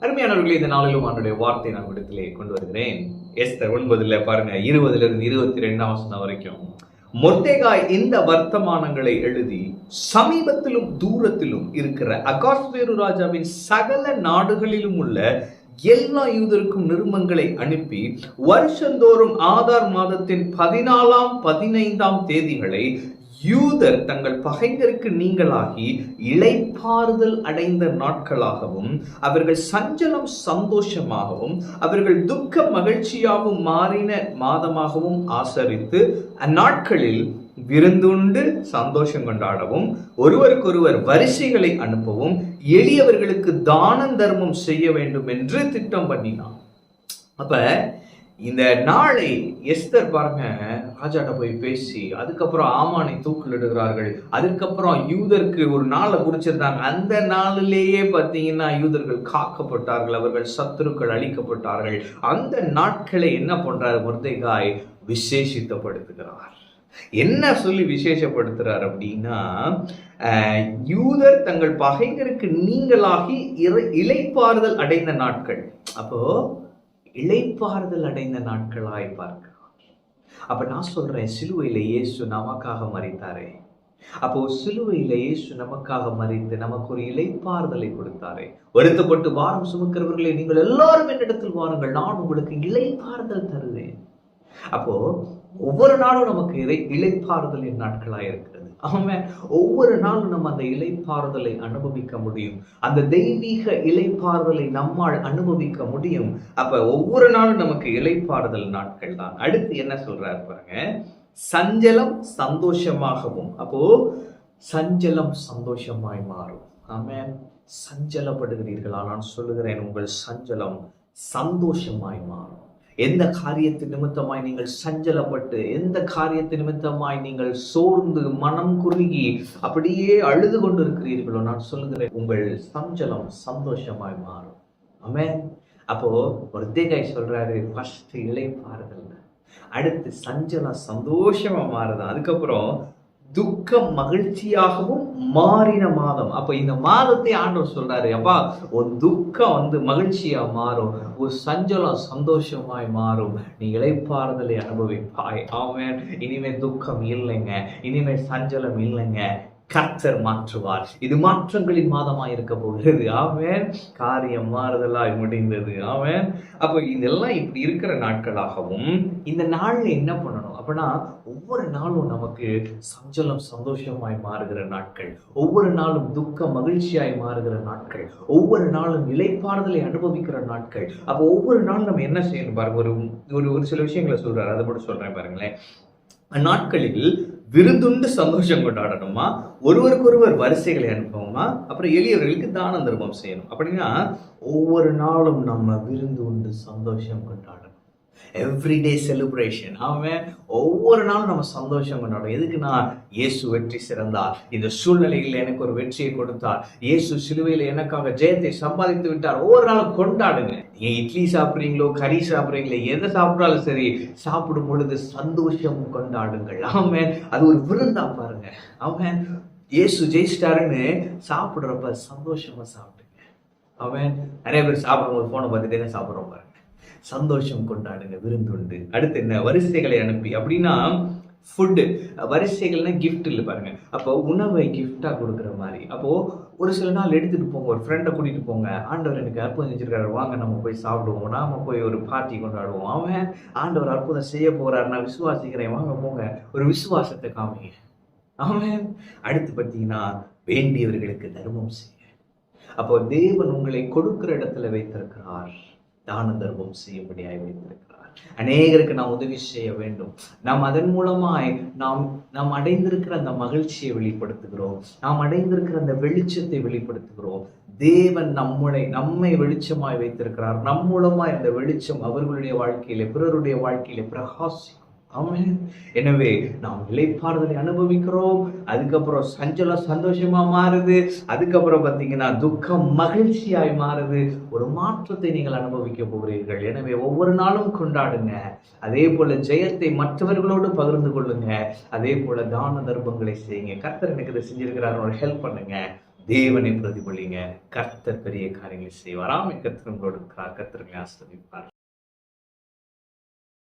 அருமையானவர்களே, இந்த நாளிலும் அவனுடைய வார்த்தை நான் இடத்திலே கொண்டு வருகிறேன். எஸ்தர் 9 பாருங்க, 20 22 வரைக்கும். மொர்தெகாய் இந்த வர்த்தமானங்களை எழுதி சமீபத்திலும் தூரத்திலும் இருக்கிற அகாஸ்வேரு ராஜாவின் சகல நாடுகளிலும் உள்ள எல்லா யூதருக்கும் நிருபங்களை அனுப்பி வருஷந்தோறும் ஆதார் மாதத்தின் 14ஆம் 15ஆம் தேதிகளை யூதர் தங்கள் பகைஞருக்கு நீங்களாகி இளைப்பாறுதல் அடைந்த நாட்களாகவும் அவர்கள் சஞ்சலம் சந்தோஷமாகவும் அவர்கள் துக்க மகிழ்ச்சியாகவும் மாறின மாதமாகவும் ஆசரித்து அந்நாட்களில் விருந்துண்டு சந்தோஷம் கொண்டாடவும் ஒருவருக்கொருவர் வரிசைகளை அனுப்பவும் எளியவர்களுக்கு தான தர்மம் செய்ய வேண்டும் என்று திட்டம் பண்ணினான். அப்ப இந்த நாளை எஸ்தர் பாருங்க, ராஜாட்ட போய் பேசி அதுக்கப்புறம் ஆமானை தூக்கிலிடுகிறார்கள். அதுக்கப்புறம் யூதருக்கு ஒரு நாளை குறிச்சிருந்தாங்க. அந்த நாளிலேயே பார்த்தீங்கன்னா யூதர்கள் காக்கப்பட்டார்கள், அவர்கள் சத்துருக்கள் அழிக்கப்பட்டார்கள். அந்த நாட்களை என்ன பண்றாரு மொர்தெகாய்? விசேஷித்தப்படுத்துகிறார். என்ன சொல்லி விசேஷப்படுத்துறார் அப்படின்னா, யூதர் தங்கள் பகைஞருக்கு நீங்களாகி இளைப்பாறுதல் அடைந்த நாட்கள். அப்போ இளைப்பாறுதல் அடைந்த நாட்களாய் பார்க்கிறோம். அப்ப நான் சொல்றேன், சிலுவையில இயேசு நமக்காக மரித்தாரே. அப்போ சிலுவையில இயேசு நமக்காக மரித்து நமக்கு ஒரு இளைப்பாறுதலை கொடுத்தாரே. வருத்தப்பட்டு வாரம் சுமக்கிறவர்களே, நீங்கள் எல்லாரும் என்னிடத்தில் வாருங்கள், நான் உங்களுக்கு இளைப்பாறுதல் தருவேன். அப்போ ஒவ்வொரு நாளும் நமக்கு இளைப்பாறுதலின் நாட்களாக இருக்கிறது. ஆமாம், ஒவ்வொரு நாளும் நம்ம அந்த இளைப்பாறுதலை அனுபவிக்க முடியும். அந்த தெய்வீக இளைப்பாறுதலை நம்மால் அனுபவிக்க முடியும். அப்ப ஒவ்வொரு நாளும் நமக்கு இளைப்பாறுதல் நாட்கள் தான். அடுத்து என்ன சொல்றாரு பாருங்க, சஞ்சலம் சந்தோஷமாகவும். அப்போ சஞ்சலம் சந்தோஷமாய் மாறும். ஆமாம், சஞ்சலப்படுகிறீர்களா? நான் சொல்லுகிறேன், உங்கள் சஞ்சலம் சந்தோஷமாய் மாறும். எந்த காரியத்தின் நிமித்தமாய் நீங்கள் சஞ்சலப்பட்டு, எந்த காரியத்தின் நிமித்தமாய் நீங்கள் சோர்ந்து மனம் குறுகி அப்படியே அழுது கொண்டு இருக்கிறீர்களோ, நான் சொல்லுகிறேன், உங்கள் சஞ்சலம் சந்தோஷமாய் மாறும். ஆமென். அப்போ மொர்தெகாய் சொல்றாரு, ஃபர்ஸ்ட் இளைப்பாறுதல், அடுத்து சஞ்சலம் சந்தோஷமா மாறுது, அதுக்கப்புறம் துக்கம் மகிழ்ச்சியாகவும் மாறின மாதம். அப்ப இந்த மாதத்தை ஆண்டவர் சொல்றாரு, அப்பா ஒரு துக்கம் மகிழ்ச்சியா மாறும், ஒரு சஞ்சலம் சந்தோஷமாய் மாறும், நீ இளைப்பாறுதலை அனுபவிப்பாய். ஆமென். இனிமே துக்கம் இல்லைங்க, இனிமே சஞ்சலம் இல்லைங்க, கர்த்தர் மாற்றுவார். இது மாற்றங்களின் மாதமாய் இருக்க போகிறது. ஆமென். காரியம் மாறுதலாய் முடிந்தது. ஆமென். அப்போ இதெல்லாம் இப்படி இருக்கிற நாட்களாகவும் இந்த நாள்ல என்ன பண்ணணும் அப்படின்னா, ஒவ்வொரு நாளும் நமக்கு சஞ்சலம் சந்தோஷமாய் மாறுகிற நாட்கள், ஒவ்வொரு நாளும் துக்க மகிழ்ச்சியாய் மாறுகிற நாட்கள், ஒவ்வொரு நாளும் இளைப்பாறுதலை அனுபவிக்கிற நாட்கள். அப்போ ஒவ்வொரு நாளும் நம்ம என்ன செய்யணும் பாருங்க. ஒரு சில விஷயங்களை சொல்றாரு, அதை மட்டும் சொல்றேன் பாருங்களேன். அந்நாட்களில் விருந்துண்டு சந்தோஷம் கொண்டாடணுமா, ஒருவருக்கொருவர் வரிசைகளை அனுப்பணுமா, அப்புறம் எளியவர்களுக்கு தான தர்மம் செய்யணும். அப்படின்னா ஒவ்வொரு நாளும் நம்ம விருந்து உண்டு சந்தோஷம் கொண்டாடணும். Everyday celebration. ஆமாம், ஒவ்வொரு நாளும் நம்ம சந்தோஷம் கொண்டாடும். எதுக்குன்னா, இயேசு வெற்றி சிறந்தார், இந்த சூழ்நிலையில் எனக்கு ஒரு வெற்றியை கொடுத்தார், இயேசு சிலுவையில் எனக்காக ஜெயத்தை சம்பாதித்து விட்டார். ஒவ்வொரு நாளும் கொண்டாடுங்க. நீங்க இட்லி சாப்பிட்றீங்களோ, கறி சாப்பிட்றீங்களோ, எதை சாப்பிட்றாலும் சரி, சாப்பிடும் பொழுது சந்தோஷம் கொண்டாடுங்கள். ஆமாம், அது ஒரு விருந்தா பாருங்க. ஆமாம், இயேசு ஜெயிச்சிட்டாருன்னு சாப்பிட்றப்ப சந்தோஷமா சாப்பிடுங்க. ஆமாம். நிறைய பேர் சாப்பிடும்போது போனை பார்த்துட்டே தான் சாப்பிட்றோம் பாருங்க. சந்தோஷம் கொண்டாடுங்க, விருந்துண்டு. அடுத்து என்ன, வரிசைகளை அனுப்பி. அப்படின்னா ஃபுட்டு வரிசைகள்னா கிஃப்ட் இல்லை பாருங்க. அப்போ உணவை கிஃப்டா கொடுக்குற மாதிரி. அப்போ ஒரு சில நாள் எடுத்துட்டு போங்க, ஒரு ஃப்ரெண்டை கூட்டிட்டு போங்க, ஆண்டவர் எனக்கு அற்புதம் செஞ்சிருக்காரு, வாங்க நம்ம போய் சாப்பிடுவோம், நாம போய் ஒரு பார்ட்டி கொண்டாடுவோம். அவன் ஆண்டவர் அற்புதம் செய்ய போறாரு, நான் விசுவாசிக்கிறேன், வாங்க போங்க, ஒரு விசுவாசத்தை காமிங்க. அவன் அடுத்து பார்த்தீங்கன்னா, வேண்டியவர்களுக்கு தர்மம் செய்ய. அப்போ தேவன் உங்களை கொடுக்கிற இடத்துல வைத்திருக்கிறார், தான தர்மம் செய்யும்படியாய் வைத்திருக்கிறார். அநேகருக்கு நாம் உதவி செய்ய வேண்டும். நாம் அதன் மூலமாய் நாம் அடைந்திருக்கிற அந்த மகிழ்ச்சியை வெளிப்படுத்துகிறோம், நாம் அடைந்திருக்கிற அந்த வெளிச்சத்தை வெளிப்படுத்துகிறோம். தேவன் நம்மை வெளிச்சமாய் வைத்திருக்கிறார். நம் மூலமாய் இந்த வெளிச்சம் அவர்களுடைய வாழ்க்கையிலே, பிறருடைய வாழ்க்கையிலே பிரகாசிக்கும். ஆமென். எனவே நாம் இளைப்பாறுதலை அனுபவிக்கிறோம். அதுக்கப்புறம் சஞ்சலம் சந்தோஷமா மாறுது. அதுக்கப்புறம் பார்த்தீங்கன்னா துக்கம் மகிழ்ச்சியாய் மாறுது. ஒரு மாற்றத்தை நீங்கள் அனுபவிக்க போகிறீர்கள். எனவே ஒவ்வொரு நாளும் கொண்டாடுங்க. அதே போல ஜெயத்தை மற்றவர்களோடு பகிர்ந்து கொள்ளுங்க. அதே போல தான தர்மங்களை செய்யுங்க. கர்த்தர் எனக்கு இதை செஞ்சிருக்கிறார், ஒரு ஹெல்ப் பண்ணுங்க. தேவனை பிரதிபலிங்க. கர்த்தர் பெரிய காரியங்களை செய்வார். ஆமென். கர்த்தர் உங்களோடு இருக்கிறார். கர்த்தர் உங்களை ஆசீர்வதிப்பார்.